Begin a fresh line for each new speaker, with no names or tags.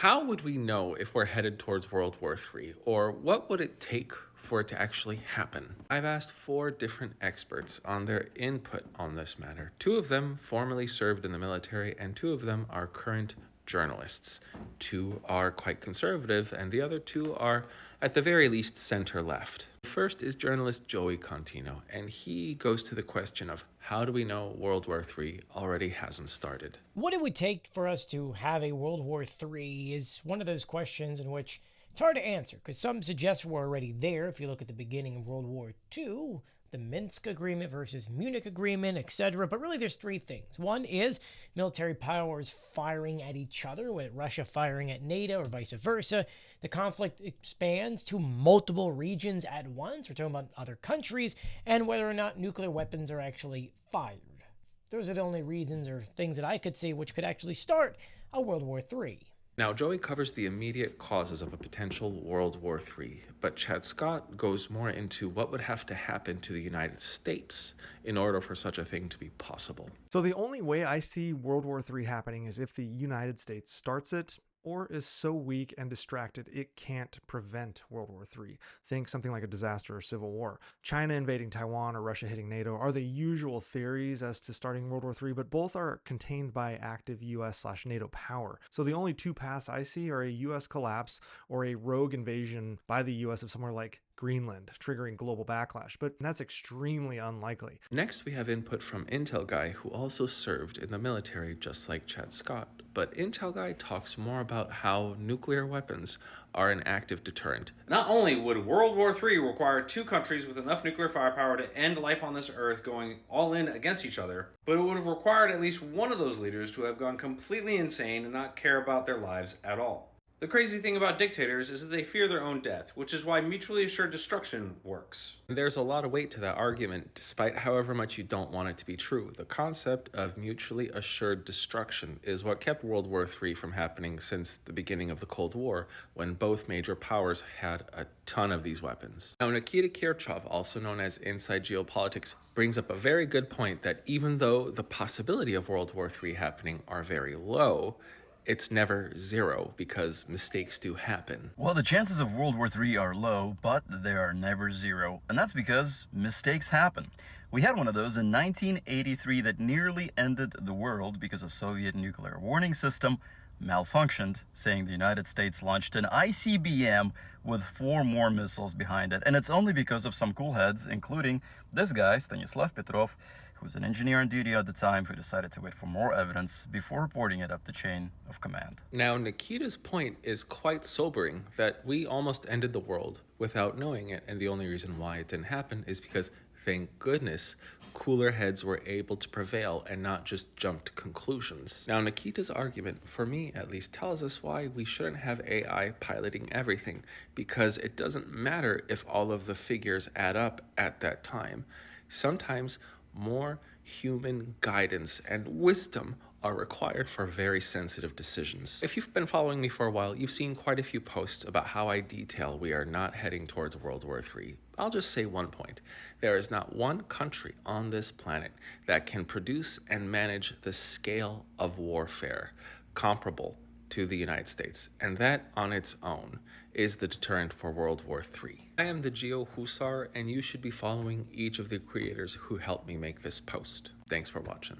How would we know if we're headed towards World War III, or what would it take for it to actually happen? I've asked 4 different experts on their input on this matter. 2 of them formerly served in the military, and 2 of them are current journalists. 2 are quite conservative, and the other 2 are, at the very least, center left. The first is journalist Joey Contino, and he goes to the question of how do we know World War III already hasn't started?
What it would take for us to have a World War III is one of those questions in which it's hard to answer because some suggest we're already there. If you look at the beginning of World War II, the Minsk Agreement versus Munich Agreement, etc. But really, there's 3 things. One is military powers firing at each other, with Russia firing at NATO or vice versa. The conflict expands to multiple regions at once. We're talking about other countries, and whether or not nuclear weapons are actually fired. Those are the only reasons or things that I could see which could actually start a World War III.
Now, Joey covers the immediate causes of a potential World War III, but Chad Scott goes more into what would have to happen to the United States in order for such a thing to be possible.
So the only way I see World War III happening is if the United States starts it or is so weak and distracted it can't prevent World War III. Think something like a disaster or civil war. China invading Taiwan or Russia hitting NATO are the usual theories as to starting World War III, but both are contained by active US/NATO power. So the only 2 paths I see are a US collapse or a rogue invasion by the US of somewhere like Greenland, triggering global backlash, but that's extremely unlikely.
Next, we have input from Intel Guy, who also served in the military just like Chad Scott. But Intel Guy talks more about how nuclear weapons are an active deterrent.
Not only would World War III require 2 countries with enough nuclear firepower to end life on this earth going all in against each other, but it would have required at least one of those leaders to have gone completely insane and not care about their lives at all. The crazy thing about dictators is that they fear their own death, which is why mutually assured destruction works.
There's a lot of weight to that argument, despite however much you don't want it to be true. The concept of mutually assured destruction is what kept World War III from happening since the beginning of the Cold War, when both major powers had a ton of these weapons. Now, Nikita Kirchhoff, also known as Inside Geopolitics, brings up a very good point that even though the possibility of World War III happening are very low, it's never zero because mistakes do happen.
Well, the chances of World War III are low, but they are never zero. And that's because mistakes happen. We had one of those in 1983 that nearly ended the world because a Soviet nuclear warning system malfunctioned, saying the United States launched an ICBM with 4 more missiles behind it. And it's only because of some cool heads, including this guy, Stanislav Petrov, who was an engineer on duty at the time, who decided to wait for more evidence before reporting it up the chain of command.
Now, Nikita's point is quite sobering, that we almost ended the world without knowing it, and the only reason why it didn't happen is because, thank goodness, cooler heads were able to prevail and not just jump to conclusions. Now, Nikita's argument, for me at least, tells us why we shouldn't have AI piloting everything, because it doesn't matter if all of the figures add up at that time. Sometimes more human guidance and wisdom are required for very sensitive decisions. If you've been following me for a while, you've seen quite a few posts about how I detail we are not heading towards World War III. I'll just say one point. There is not one country on this planet that can produce and manage the scale of warfare comparable to the United States, and that on its own is the deterrent for World War III. I am the Geo Husar, and you should be following each of the creators who helped me make this post. Thanks for watching.